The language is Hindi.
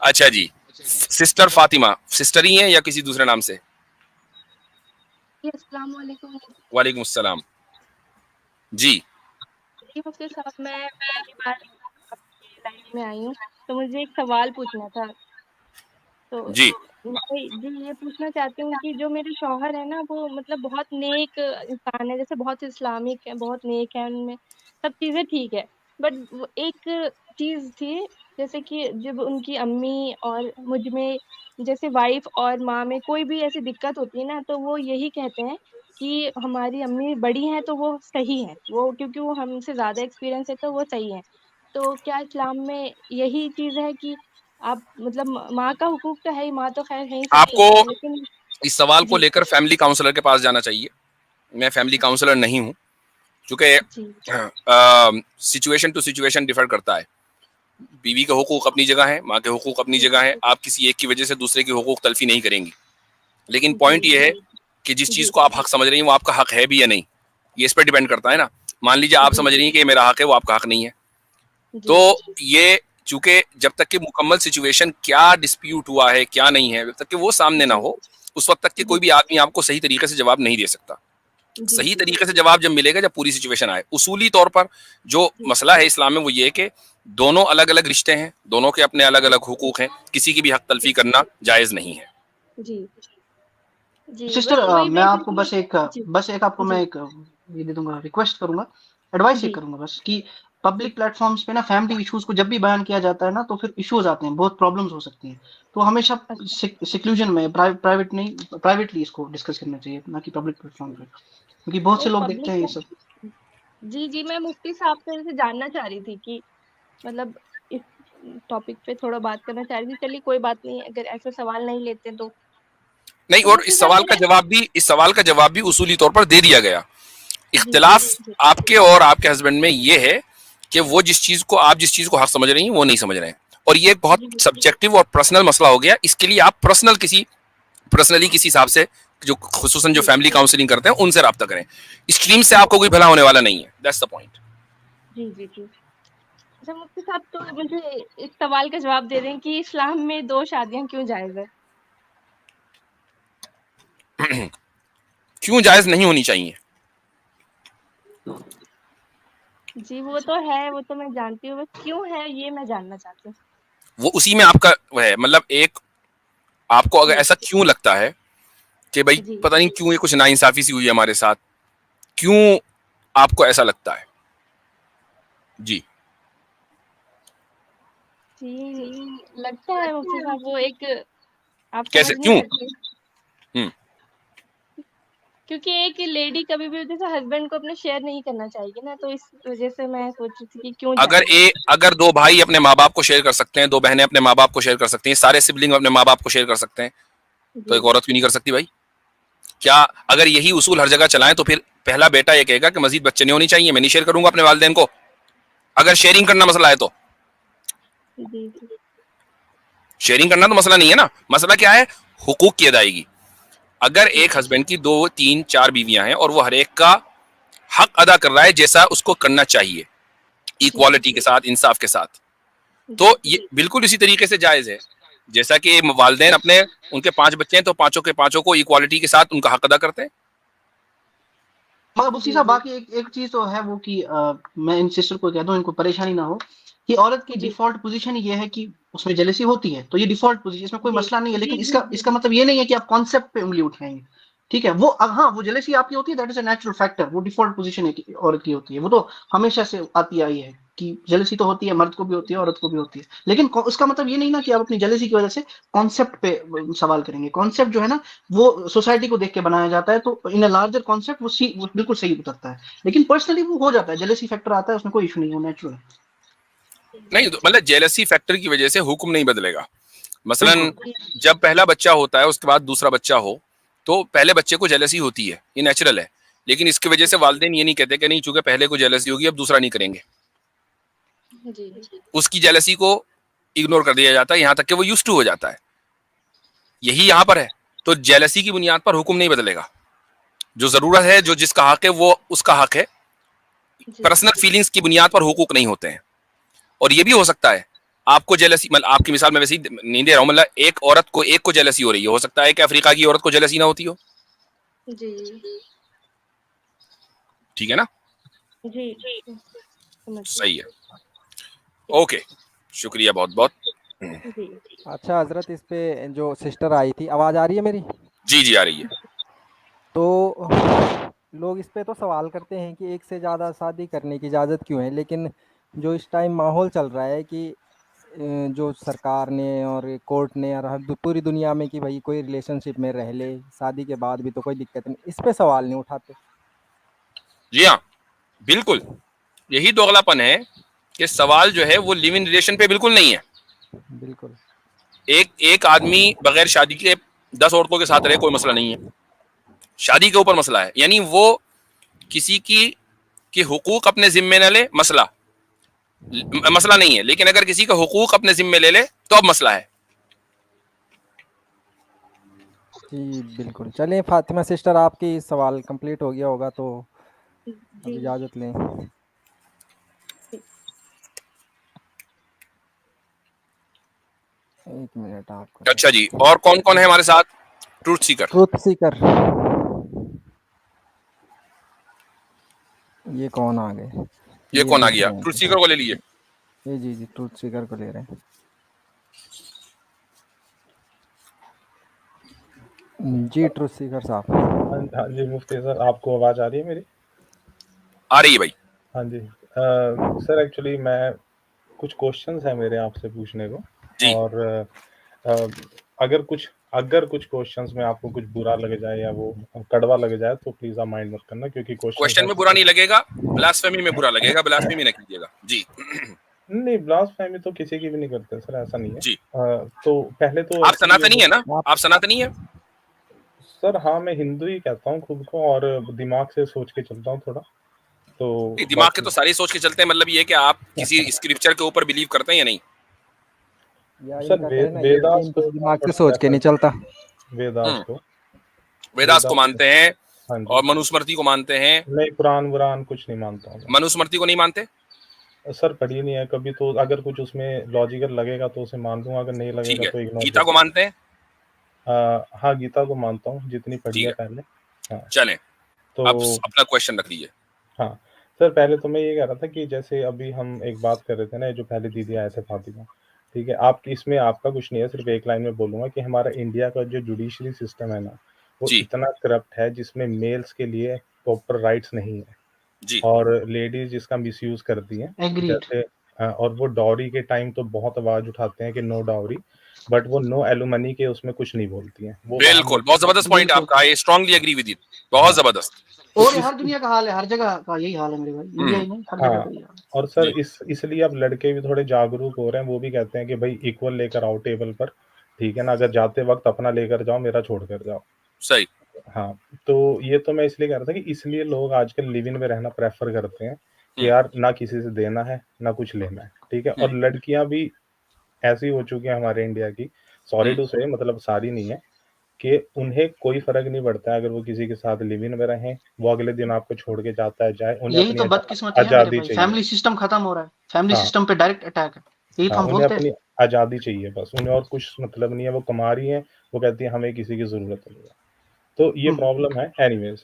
अच्छा जी, सिस्टर फातिमा सिस्टर ही है या किसी दूसरे नाम से? जी, अस्सलाम वालेकुम। वालेकुम अस्सलाम। जी जी, मुफ्ती साहब, मैं पहली बार आपकी लाइफ में आई हूँ, तो मुझे एक सवाल पूछना था। तो जी मैं जी ये पूछना चाहती हूँ कि जो मेरे शौहर हैं ना, वो मतलब बहुत नेक इंसान है, जैसे बहुत इस्लामिक है, बहुत नेक है, उनमें सब चीज़ें ठीक है। बट वो एक चीज़ थी, जैसे कि जब उनकी अम्मी और मुझ में, जैसे वाइफ और माँ में कोई भी ऐसी दिक्कत होती है ना, तो वो यही कहते हैं कि हमारी अम्मी बड़ी हैं तो वो सही हैं, वो क्योंकि वो हमसे ज़्यादा एक्सपीरियंस है तो वो सही हैं। तो क्या इस्लाम में यही चीज़ है कि आप मतलब माँ का हुकूक तो है ही, माँ तो खैर है ही सबसे आपको ऊपर, लेकिन इस सवाल को जी, लेकर फैमिली काउंसलर के पास जाना चाहिए। मैं फैमिली काउंसलर नहीं हूँ, क्योंकि जी, सिचुएशन टू सिचुएशन डिफर करता है। बीवी के हुकूक अपनी जगह है, माँ के हुकूक अपनी जी, जगह है, आप किसी एक की वजह से दूसरे के हुकूक तलफी नहीं करेंगी। लेकिन जी, पॉइंट ये है कि जिस चीज जी, को आप हक समझ रही हैं वो आपका हक है भी या नहीं, ये इस पर डिपेंड करता है ना। मान लीजिए आप जी, समझ रही हैं कि ये मेरा हक है, वो आपका हक नहीं है, जी, तो ये चूंकि जब तक कि मुकम्मल सिचुएशन क्या डिस्प्यूट हुआ है क्या नहीं है, जब तक कि वो सामने ना जी, हो, उस वक्त तक के जी, कोई भी आदमी आपको सही तरीके से जवाब नहीं दे सकता। जी, सही जी, तरीके से जवाब जब मिलेगा जब पूरी सिचुएशन आए। उसूली तौर पर जो जी, मसला है इस्लाम में वो ये है कि दोनों अलग अलग रिश्ते हैं, दोनों के अपने अलग जी, अलग हुकूक हैं, किसी की भी हक तलफी जी, करना जायज नहीं है। जी, जी, जी बस सिस्टर वही मैं आपको बेसिकली। जी, बस एक आपको मैं जी, एक ये दे दूंगा, रिक्वेस्ट करूंगा, एडवाइस ये जी, करूंगा बस कि जी, पब्लिक प्लेटफॉर्म्स पे ना फैमिली इश्यूज को जब भी बयान किया जाता है ना तो फिर इश्यूज आते हैं, बहुत प्रॉब्लम्स हो सकती हैं। तो हमेशा अच्छा, सिक्लूजन में प्राइवेट नहीं, प्राइवेटली इसको डिस्कस करना चाहिए, ना कि पब्लिक प्लेटफॉर्म पे, क्योंकि बहुत नहीं से लोग देखते हैं ये पब्लिक। सब। जी, जी, मैं मुफ्ती साहब से जानना चाह रही थी कि मतलब इस टॉपिक पे थोड़ा बात करना चाह रही थी। चलिए कोई बात नहीं, अगर ऐसे सवाल नहीं लेते नहीं, तो और मुफ्ती साहब मैंने। इस सवाल का जवाब भी उसूली तौर पर दे दिया गया। जी, जी, इख्तिलाफ आपके और आपके हस्बैंड में ये है कि वो जिस चीज को हक समझ रही हैं वो नहीं समझ रहे हैं, और ये एक बहुत जी, सब्जेक्टिव और पर्सनल मसला हो गया। इसके लिए आप पर्सनली किसी हिसाब से, जो खुसूसन जो जी, फैमिली काउंसलिंग करते हैं उनसे रब्ता करें। स्ट्रीम से आपको कोई भला होने वाला नहीं है, दैट्स द पॉइंट। जी, जी, जी। अच्छा मुफ्ती साहब, तो मुझे इस सवाल का जवाब दे दें कि इस्लाम में 2 शादियाँ क्यों जायज़ है? क्यों जायज नहीं होनी चाहिए? जी, वो तो है, वो तो मैं जानती हूँ, बस क्यों है ये मैं जानना चाहती हूँ। वो उसी में आपका वो है, मतलब एक, आपको अगर जी, ऐसा क्यों लगता है कि भाई जी, पता नहीं क्यों ये कुछ नाइंसाफी सी हुई है हमारे साथ, क्यों आपको ऐसा लगता है? जी। जी, लगता है मुफ्ती साहब वो एक, आप समझ कैसे नहीं क्यों? सकते, हम्म। क्योंकि एक लेडी कभी भी जैसे हस्बैंड को अपने शेयर नहीं करना चाहिए ना, तो इस वज़ह से मैं सोच रही थी कि क्यों जायज़ है? अगर दो भाई अपने माँ बाप को शेयर कर सकते हैं, दो बहनें अपने माँ बाप को शेयर कर सकती हैं, सारे सिबलिंग अपने माँ बाप को शेयर कर सकते हैं, तो जी, एक औरत क्यों नहीं कर सकती भाई? क्या अगर यही उसूल हर जगह चलाएं तो फिर पहला बेटा ये कहेगा कि मजीद बच्चे नहीं होनी चाहिए, मैं नहीं शेयर करूंगा अपने वालिदैन को, अगर शेयरिंग करना मसला है तो। जी, जी, शेयरिंग करना तो मसला नहीं है ना, मसला क्या है? हुकूक की अदायगी। अगर जी, एक हस्बैंड की दो तीन चार बीवियां हैं और वो हर एक का हक अदा कर रहा है जैसा उसको करना चाहिए, जी, इक्वालिटी के साथ, इंसाफ के साथ, जी, तो ये बिल्कुल इसी तरीके से जायज है। जैसा कि वालदेन अपने, उनके 5 बच्चे हैं तो पांचों के पांचों को इक्वालिटी के साथ उनका हक अदा करते हैं। मगर उसी जी, साहब बाकी एक चीज तो है वो कि मैं इन सिस्टर को कहता हूँ, इनको परेशानी ना हो, कि औरत की जी, डिफॉल्ट पोजीशन ये है कि उसमें जेलेसी होती है, तो ये डिफॉल्ट पोजीशन, इसमें कोई जी, मसला नहीं है, जी, लेकिन जी, इसका जी, इसका मतलब ये नहीं है कि आप कॉन्सेप्ट पे उंगली उठाएंगे। ठीक है, वो हाँ वो जेलेसी आपकी होती है, that is a natural factor, वो डिफॉल्ट पोजीशन है कि औरत की होती है, वो तो हमेशा से आती आई है कि जेलेसी तो होती है, मर्द को भी होती है, औरत को भी होती है, लेकिन उसका मतलब ये नहीं ना कि आप अपनी जेलेसी की वजह से कॉन्सेप्ट पे सवाल करेंगे। कॉन्सेप्ट जो है ना वो सोसाइटी को देख के बनाया जाता है, तो इन अ लार्जर कॉन्सेप्ट वो बिल्कुल सही उतरता है, लेकिन पर्सनली वो हो जाता है, जेलेसी फैक्टर आता है उसमें, कोई इशू नहीं, वो नेचुरल है। नहीं तो मतलब जेलसी फैक्टर की वजह से हुक्म नहीं बदलेगा। मसलन बिल्कुल। जब पहला बच्चा होता है उसके बाद दूसरा बच्चा हो, तो पहले बच्चे को जेलसी होती है, ये नेचुरल है, लेकिन इसकी वजह से वालदेन ये नहीं कहते कि नहीं चूंकि पहले को जेलसी होगी अब दूसरा नहीं करेंगे। जी, उसकी जेलसी को इग्नोर कर दिया जाता है यहाँ तक कि वो यूज टू हो जाता है। यही यहाँ पर है। तो जेलसी की बुनियाद पर हुक्म नहीं बदलेगा। जो जरूरत है, जो जिसका हक है वो उसका हक है। जी, पर्सनल फीलिंग्स की बुनियाद पर हुकूक नहीं होते हैं। और ये भी हो सकता है आपको जेलसी, मतलब आपकी मिसाल में वैसे ही नहीं दे रहा हूँ, मतलब एक औरत को, एक को जेलसी हो रही है, हो सकता है कि अफ्रीका की औरत को जेलसी ना होती हो, जी ठीक है ना? जी समझ गई। सही है, ओके, शुक्रिया बहुत बहुत। जी अच्छा हजरत, इस पे जो सिस्टर आई थी, आवाज़ आ रही है मेरी? जी जी आ रही है। तो लोग इस पे तो सवाल करते हैं कि एक से ज़्यादा शादी करने की इजाज़त क्यों है, लेकिन जो इस टाइम माहौल चल रहा है कि जो सरकार ने और कोर्ट ने और पूरी दुनिया में कि भाई कोई रिलेशनशिप में रह ले शादी के बाद भी तो कोई दिक्कत नहीं, इस पे सवाल नहीं उठाते। जी हाँ, बिल्कुल, यही दोगलापन है कि सवाल जो है वो लिव इन रिलेशन पे बिल्कुल नहीं है। बिल्कुल। एक एक आदमी बगैर शादी के 10 औरतों के साथ रहे, कोई मसला नहीं है, शादी के ऊपर मसला है, यानी वो किसी की हुकूक अपने जिम्मे न ले, मसला नहीं है, लेकिन अगर किसी का हुकूक अपने जिम्मे ले ले तो अब मसला है। जी बिल्कुल। चलिए फातिमा सिस्टर, आपकी सवाल कंप्लीट हो गया होगा तो अब जी इजाज़त लें। एक मिनट आपको। अच्छा जी, और कौन कौन है हमारे साथ? ट्रूथ सीकर, ट्रूथ सीकर, ये कौन आ गए? ये ये कौन आ गया? दूसरे ट्रूथ हैं। सीकर को ले लीजिए। ये जी जी ट्रूथ सीकर को ले रहे हैं। जी ट्रूथ सीकर साहब। हाँ जी मुफ्ती सर, आपको आवाज़ आ रही है मेरी? आ रही है भाई। हाँ जी सर, एक्चुअली मैं कुछ क्वेश्चंस हैं मेरे आपसे पूछने को, जी। और अगर कुछ क्वेश्चंस में आपको कुछ बुरा लग जाए या वो कड़वा लग जाए तो प्लीज़ आप माइंड मत करना, क्योंकि क्वेश्चंस क्वेश्चन हैं में बुरा नहीं लगेगा, ब्लास्फेमी में बुरा लगेगा, ब्लास्फेमी ना कीजिएगा जी। नहीं, ब्लास्फेमी तो किसी की भी नहीं करते सर, ऐसा नहीं है। जी, तो पहले तो आप actually सनातनी है ना? आप सनातनी है? सर हाँ, मैं हिंदू ही कहता हूँ खुद को, और दिमाग से सोच के चलता हूँ थोड़ा, तो दिमाग के तो सारे सोच के चलते हैं, मतलब ये कि आप किसी स्क्रिप्चर के ऊपर बिलीव करते हैं या नहीं? या सर इनका कहना ये है कि वेदास इनको को दिमाग से सोच के नहीं चलता। वेदास को वेदास को मानते हैं हाँ जी, और मनुस्मृति को मानते हैं। नहीं कुरान वुरान कुछ नहीं मानता हूँ मनुस्मृति को नहीं मानते? सर, पढ़ी नहीं है कभी, तो अगर कुछ उसमें लॉजिकल लगेगा तो उसे मान लूंगा, अगर नहीं ठीक लगेगा है, तो इग्नोर गीता को मानते हैं? हाँ, गीता को मानता हूँ, जितनी पढ़ी ठीक है है, पहले। हाँ चलें, तो अब अपना क्वेश्चन रख लीजिए। हाँ सर, पहले तो मैं ये कह रहा था कि जैसे अभी हम एक बात कर रहे थे ना, जो पहले दीदी आए थे फातिमा, ठीक है, आप इसमें आपका कुछ नहीं है, सिर्फ एक लाइन में बोलूंगा कि हमारा इंडिया का जो जुडिशरी सिस्टम है ना, वो जी इतना करप्ट है जिसमें मेल्स के लिए प्रॉपर राइट्स नहीं है, जी और लेडीज जिसका मिसयूज करती हैं, एग्रीड। जैसे और वो डॉरी के टाइम तो बहुत आवाज उठाते हैं कि नो डाउरी, बट वो नो एलुमनी के उसमें कुछ नहीं बोलती हैं, वो वहाँ बिल्कुल, बहुत जबरदस्त पॉइंट है बिल्कुल। आपका, I strongly agree with it, बहुत हाँ जबरदस्त। तो और ये इस हर दुनिया का हाल है, हर जगह का यही हाल है मेरे भाई, इंडिया ही नहीं, हर जगह हाँ, का यही हाल है। और सर जी इसलिए अब लड़के भी थोड़े जागरूक हो रहे हैं, वो भी कहते हैं कि भाई इक्वल लेकर आओ टेबल पर, ठीक है ना, अगर जाते वक्त अपना लेकर जाओ, मेरा छोड़ कर जाओ। सही। हाँ, तो ये तो मैं इसलिए कह रहा था कि इसलिए लोग आजकल लिव इन में रहना प्रेफर करते हैं कि यार ना किसी से देना है ना कुछ लेना है, ठीक है, और लड़कियां भी ऐसी हो चुकी है हमारे इंडिया की, सॉरी टू से, मतलब सारी नहीं है, कि उन्हें कोई फर्क नहीं पड़ता है अगर वो किसी के साथ लिव इन में रहें, वो अगले दिन आपको छोड़ के जाता है जाए, उन्हें यही अपनी तो बदकिस्मती है मेरे आजादी भाई, चाहिए। फैमिली सिस्टम खत्म हो रहा है, फैमिली हाँ सिस्टम पे डायरेक्ट अटैक है, यही तो हाँ, हम उन्हें बोलते हैं। अपनी आजादी चाहिए बस, उन्हें और कुछ मतलब नहीं है, वो कमा रही है, वो कहती है हमें किसी की जरूरत नहीं है, तो ये हम्म। प्रॉब्लम है। एनीवेज,